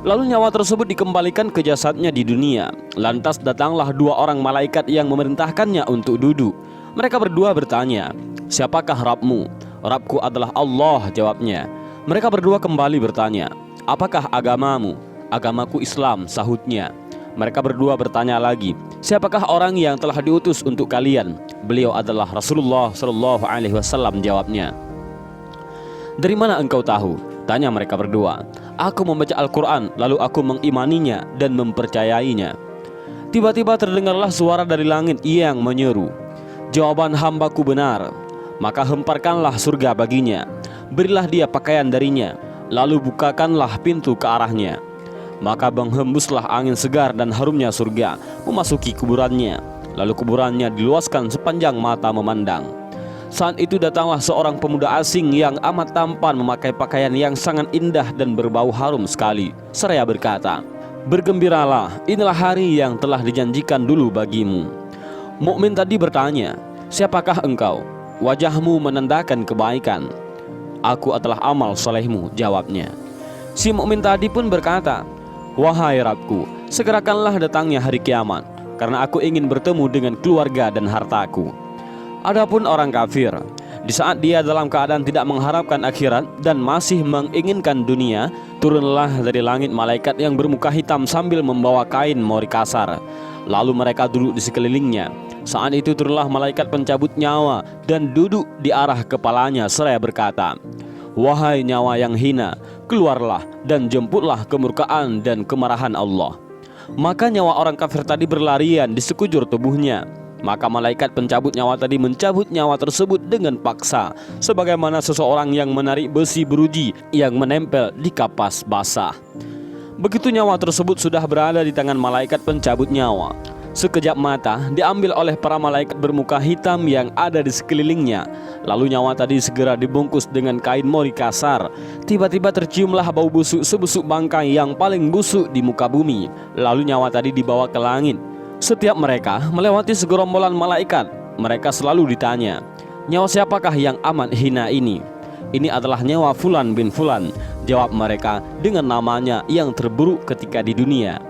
Lalu nyawa tersebut dikembalikan ke jasadnya di dunia. Lantas datanglah dua orang malaikat yang memerintahkannya untuk duduk. Mereka berdua bertanya, "Siapakah Rabbmu?" "Rabbku adalah Allah," jawabnya. Mereka berdua kembali bertanya, "Apakah agamamu?" "Agamaku Islam," sahutnya. Mereka berdua bertanya lagi, "Siapakah orang yang telah diutus untuk kalian?" "Beliau adalah Rasulullah Shallallahu Alaihi Wasallam," jawabnya. "Dari mana engkau tahu?" tanya mereka berdua. "Aku membaca Al-Quran, lalu aku mengimaninya dan mempercayainya." Tiba-tiba terdengarlah suara dari langit yang menyeru, "Jawaban hambaku benar, maka hemparkanlah surga baginya, berilah dia pakaian darinya, lalu bukakanlah pintu ke arahnya. Maka menghembuslah angin segar dan harumnya surga memasuki kuburannya, lalu kuburannya diluaskan sepanjang mata memandang. Saat itu datanglah seorang pemuda asing yang amat tampan memakai pakaian yang sangat indah dan berbau harum sekali, seraya berkata, "Bergembiralah, inilah hari yang telah dijanjikan dulu bagimu." Mukmin tadi bertanya, "Siapakah engkau?" "Wajahmu menandakan kebaikan." "Aku adalah amal solehmu," jawabnya. Si mukmin tadi pun berkata, "Wahai Rabbku, segerakanlah datangnya hari kiamat, karena aku ingin bertemu dengan keluarga dan hartaku." Adapun orang kafir, di saat dia dalam keadaan tidak mengharapkan akhirat dan masih menginginkan dunia, turunlah dari langit malaikat yang bermuka hitam sambil membawa kain mori kasar. Lalu mereka duduk di sekelilingnya. Saat itu turunlah malaikat pencabut nyawa dan duduk di arah kepalanya seraya berkata, "Wahai nyawa yang hina, keluarlah dan jemputlah kemurkaan dan kemarahan Allah." Maka nyawa orang kafir tadi berlarian di sekujur tubuhnya. Maka malaikat pencabut nyawa tadi mencabut nyawa tersebut dengan paksa, sebagaimana seseorang yang menarik besi beruji yang menempel di kapas basah. Begitu nyawa tersebut sudah berada di tangan malaikat pencabut nyawa, sekejap mata diambil oleh para malaikat bermuka hitam yang ada di sekelilingnya. Lalu nyawa tadi segera dibungkus dengan kain mori kasar. Tiba-tiba terciumlah bau busuk sebusuk bangkai yang paling busuk di muka bumi. Lalu nyawa tadi dibawa ke langit. Setiap mereka melewati segerombolan malaikat, mereka selalu ditanya, "Nyawa siapakah yang amat hina ini?" "Ini adalah nyawa Fulan bin Fulan," jawab mereka dengan namanya yang terburuk ketika di dunia.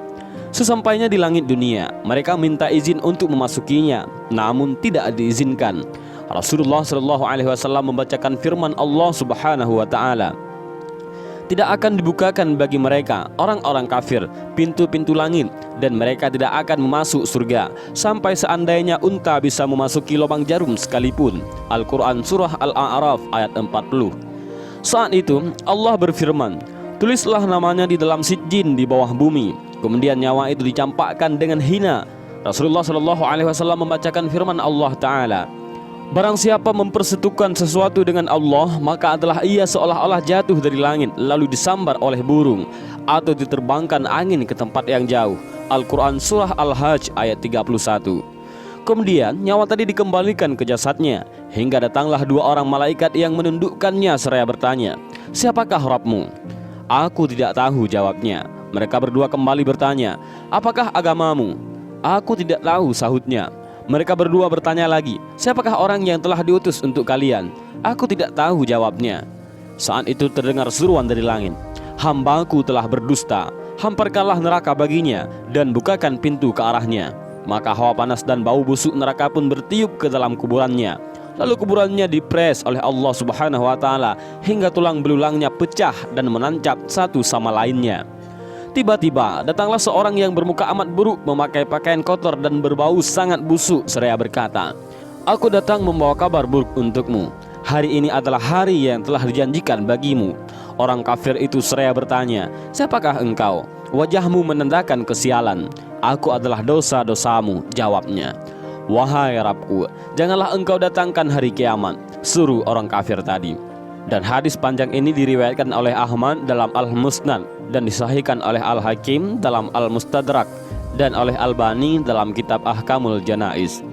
Sesampainya di langit dunia, mereka minta izin untuk memasukinya, namun tidak diizinkan. Rasulullah Shallallahu Alaihi Wasallam membacakan firman Allah Subhanahu Wa Taala, "Tidak akan dibukakan bagi mereka, orang-orang kafir, pintu-pintu langit, dan mereka tidak akan masuk surga sampai seandainya unta bisa memasuki lubang jarum sekalipun." Al-Quran Surah Al-A'raf ayat 40. Saat itu Allah berfirman, "Tulislah namanya di dalam sijjin di bawah bumi." Kemudian nyawa itu dicampakkan dengan hina. Rasulullah Shallallahu Alaihi Wasallam membacakan firman Allah Ta'ala, "Barang siapa mempersekutukan sesuatu dengan Allah, maka adalah ia seolah-olah jatuh dari langit lalu disambar oleh burung atau diterbangkan angin ke tempat yang jauh." Al-Quran Surah Al-Hajj ayat 31. Kemudian nyawa tadi dikembalikan ke jasadnya, hingga datanglah dua orang malaikat yang menundukkannya seraya bertanya, "Siapakah Rabbmu?" "Aku tidak tahu," jawabnya. Mereka berdua kembali bertanya, "Apakah agamamu?" "Aku tidak tahu," sahutnya. Mereka berdua bertanya lagi, "Siapakah orang yang telah diutus untuk kalian?" "Aku tidak tahu," jawabnya. Saat itu terdengar seruan dari langit, "Hambaku telah berdusta, hamparkanlah neraka baginya dan bukakan pintu ke arahnya." Maka hawa panas dan bau busuk neraka pun bertiup ke dalam kuburannya. Lalu kuburannya dipres oleh Allah Subhanahu Wa Taala hingga tulang belulangnya pecah dan menancap satu sama lainnya. Tiba-tiba datanglah seorang yang bermuka amat buruk, memakai pakaian kotor dan berbau sangat busuk, seraya berkata, "Aku datang membawa kabar buruk untukmu. Hari ini adalah hari yang telah dijanjikan bagimu." Orang kafir itu seraya bertanya, "Siapakah engkau?" "Wajahmu menandakan kesialan." "Aku adalah dosa-dosamu," jawabnya. "Wahai Rabbku, janganlah engkau datangkan hari kiamat," suruh orang kafir tadi. Dan hadis panjang ini diriwayatkan oleh Ahmad dalam Al-Musnad dan disahihkan oleh Al-Hakim dalam Al-Mustadrak dan oleh Albani dalam kitab Ahkamul Janaiz.